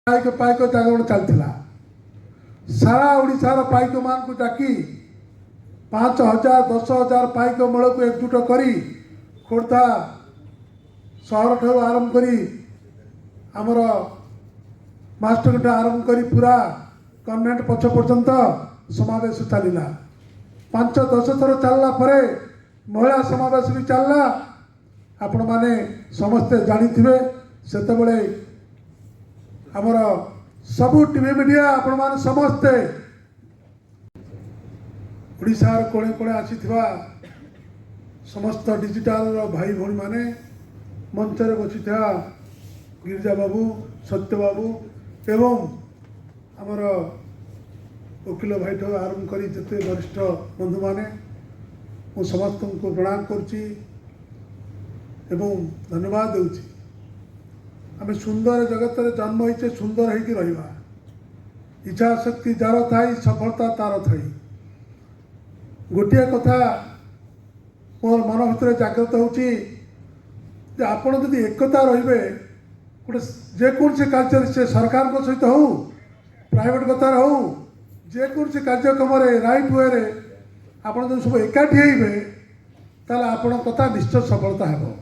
ପାଇକ ପାଇକ ଜାଗରଣ ଚାଲିଥିଲା। ସାରା ଓଡ଼ିଶାର ପାଇକ ମାନଙ୍କୁ ଡାକି 5,000 10,000 ପାଇକ ମେଳକୁ ଏକଜୁଟ କରି ଖୋର୍ଦ୍ଧା ସହରଠାରୁ ଆରମ୍ଭ କରି ଆମର ମାଷ୍ଟରଙ୍କଠୁ ଆରମ୍ଭ କରି ପୁରା କନଭେଣ୍ଟ ପଛ ପର୍ଯ୍ୟନ୍ତ ସମାବେଶ ଚାଲିଲା। 5-10 ଥର ଚାଲିଲା ପରେ ମହିଳା ସମାବେଶ ବି ଚାଲିଲା। ଆପଣମାନେ ସମସ୍ତେ ଜାଣିଥିବେ ସେତେବେଳେ ଆମର ସବୁ टीवी मीडिया आपने समस्ते ओडिशार कोणे कोणे आसीथिबा समस्त डिजिटल भाई भौणी माने मंचर बसिथिबा गिरिजा बाबू सत्य बाबू एवं आमर वकील भाई ठू आरंभ कर जिते वरिष्ठ बंधु माने मु समस्त को प्रणाम करुच्ची एवं धन्यवाद दूची। आम सुंदर जगत में जन्म होइचे सुंदर होइकी रहिबा। इच्छा शक्ति जार थाई सफलता तार थाई। गोटे कथा मोर मन भर जागृत होची जे आपण यदि एकता रहिबे गोटे जेकोसी कार्य से सरकार सहित हो प्राइवेट कथार हो जेकोसी कार्यक्रम राइट वे रे आपण जो सब एकाठी होइबे ताले आपण कथा निश्चय सफलता हेबो।